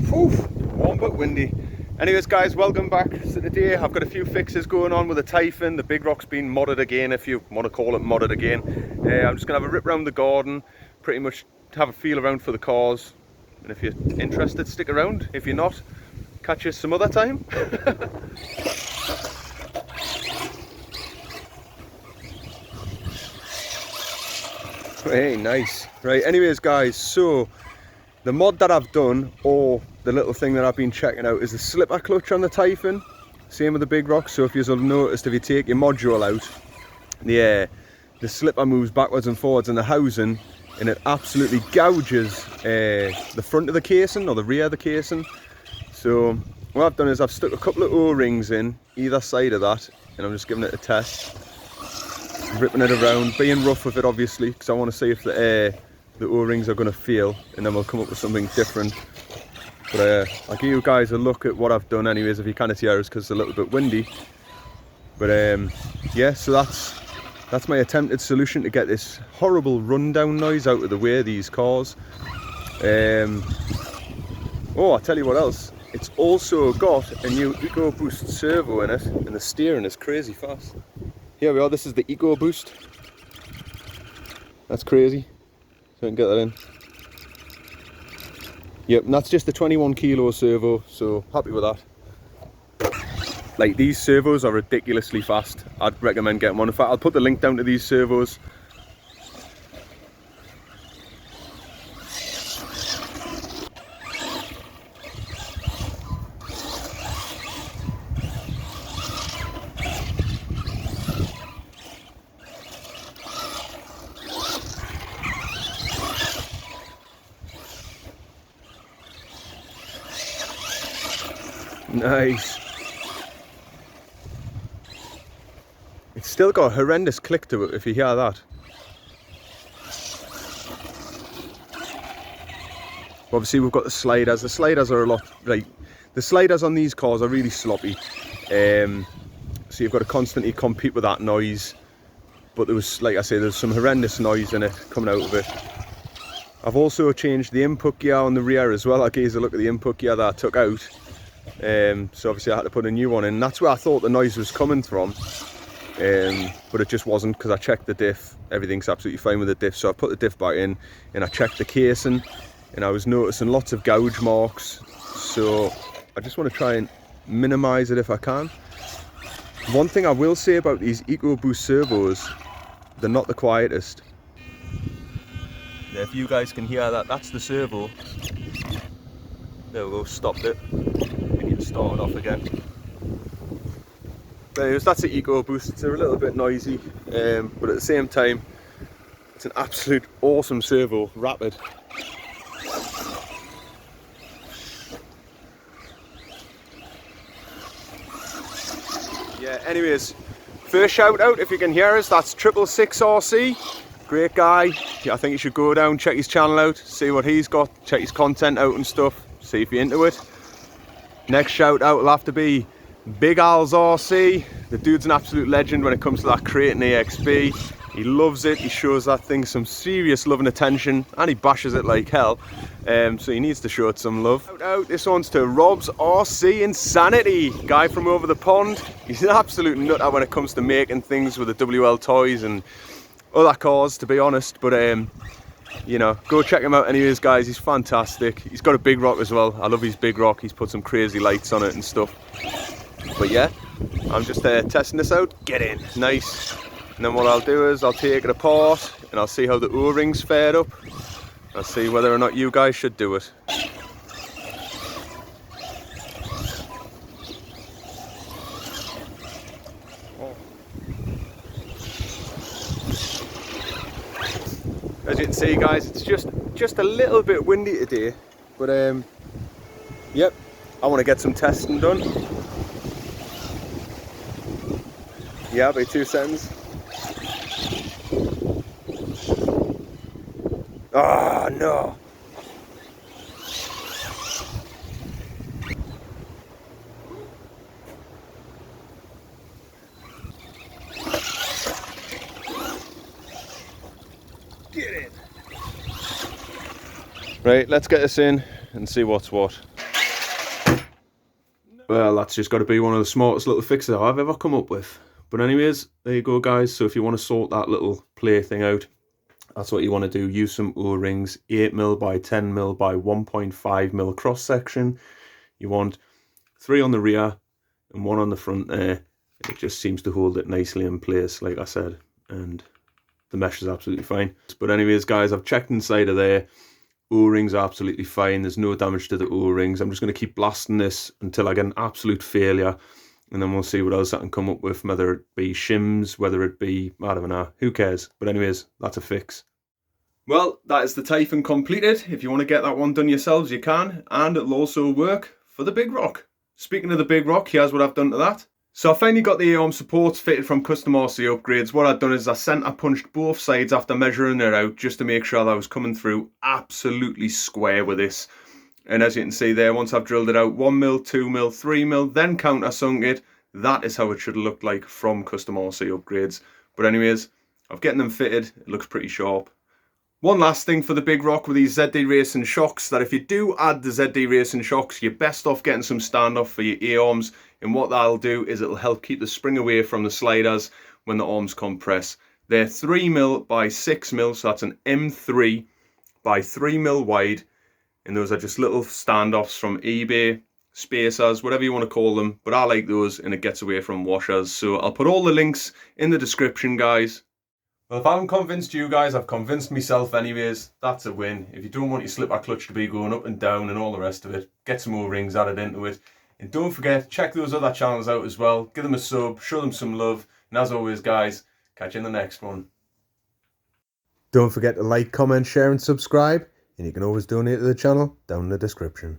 Whew, warm but windy. Anyways guys, welcome back. So today I've got a few fixes going on with the Typhon. The big rock's been modded again, if you want to call it modded again. I'm just going to have a rip around the garden, pretty much have a feel around for the cars. And if you're interested, stick around. If you're not, catch you some other time. Hey, nice. Right, anyways guys, so the mod that I've done, or the little thing that I've been checking out, is the slipper clutch on the Typhon. Same with the big rock. So if you've noticed, if you take your module out, the slipper moves backwards and forwards in the housing, and it absolutely gouges the front of the casing, or the rear of the casing. So what I've done is I've stuck a couple of O-rings in either side of that, and I'm just giving it a test, ripping it around, being rough with it obviously, because I want to see if the O-rings are going to feel, and then we'll come up with something different. But I'll give you guys a look at what I've done anyways, if you can't hear us because it's a little bit windy. But yeah, so that's my attempted solution to get this horrible rundown noise out of the way of these cars. Oh, I'll tell you what else, it's also got a new EcoBoost servo in it, and the steering is crazy fast. Here we are, this is the EcoBoost. That's crazy. So I can get that in. Yep, and that's just the 21 kilo servo, so happy with that. Like, these servos are ridiculously fast. I'd recommend getting one. In fact, I'll put the link down to these servos. Nice. It's still got a horrendous click to it if you hear that. Obviously we've got the sliders. The sliders are a lot, like, the sliders on these cars are really sloppy. So you've got to constantly compete with that noise. But there was, like I say, there's some horrendous noise in it coming out of it. I've also changed the input gear on the rear as well. I gave a look at the input gear that I took out. So obviously I had to put a new one in. That's where I thought the noise was coming from, but it just wasn't, because I checked the diff. Everything's absolutely fine with the diff, so I put the diff back in and I checked the casing, and I was noticing lots of gouge marks. So I just want to try and minimize it if I can. One thing I will say about these EcoBoost servos, they're not the quietest. If you guys can hear that, that's the servo. There we go, stopped it. Start it off again. But anyways, that's the EcoBoost. It's a little bit noisy, but at the same time, it's an absolute awesome servo, rapid. Yeah, anyways, first shout out, if you can hear us, that's 666RC. Great guy. Yeah, I think you should go down, check his channel out, see what he's got, check his content out and stuff, see if you're into it. Next shout out will have to be Big Al's RC. The dude's an absolute legend when it comes to that crate and EXP. He loves it, he shows that thing some serious love and attention, and he bashes it like hell. So he needs to show it some love. Shout out, this one's to Rob's RC Insanity, guy from over the pond. He's an absolute nutter when it comes to making things with the WL toys and other cars, to be honest. But you know, go check him out anyways guys, he's fantastic. He's got a big rock as well. I love his big rock. He's put some crazy lights on it and stuff. But yeah, I'm just testing this out. Get in. Nice. And then what I'll do is I'll take it apart and I'll see how the O-rings fared up. I'll see whether or not you guys should do it. As you can see guys, it's just a little bit windy today, but yep, I want to get some testing done. Yeah, by 2 seconds. Ah, oh, no. Get in. Right, let's get this in and see what's what. Well, that's just got to be one of the smartest little fixes I've ever come up with. But anyways, there you go guys. So if you want to sort that little play thing out, that's what you want to do. Use some O-rings, 8mm by 10mm by 1.5mm cross section. You want 3 on the rear and 1 on the front there. It just seems to hold it nicely in place, like I said, and the mesh is absolutely fine. But anyways guys, I've checked inside of there. O-rings are absolutely fine. There's no damage to the O-rings. I'm just going to keep blasting this until I get an absolute failure, and then we'll see what else I can come up with, whether it be shims, whether it be, I don't know, who cares. But anyways, that's a fix. Well, that is the Typhon completed. If you want to get that one done yourselves, you can, and it'll also work for the Big Rock. Speaking of the Big Rock, here's what I've done to that. So I finally got the arm supports fitted from custom RC upgrades. What I've done is I centre punched both sides after measuring it out, just to make sure that I was coming through absolutely square with this. And as you can see there, once I've drilled it out 1mm, 2mm, 3mm, then countersunk it, that is how it should have looked like from custom RC upgrades. But anyways, I've getting them fitted. It looks pretty sharp. One last thing for the Big Rock with these ZD Racing shocks, that if you do add the ZD Racing shocks, you're best off getting some standoff for your A-arms, and what that'll do is it'll help keep the spring away from the sliders when the arms compress. They're 3mm by 6mm, so that's an M3 by 3mm wide, and those are just little standoffs from eBay, spacers, whatever you want to call them, but I like those and it gets away from washers. So I'll put all the links in the description, guys. Well, if I haven't convinced you guys, I've convinced myself anyways. That's a win. If you don't want your slipper clutch to be going up and down and all the rest of it, get some more rings added into it. And don't forget, check those other channels out as well. Give them a sub, show them some love. And as always, guys, catch you in the next one. Don't forget to like, comment, share and subscribe. And you can always donate to the channel down in the description.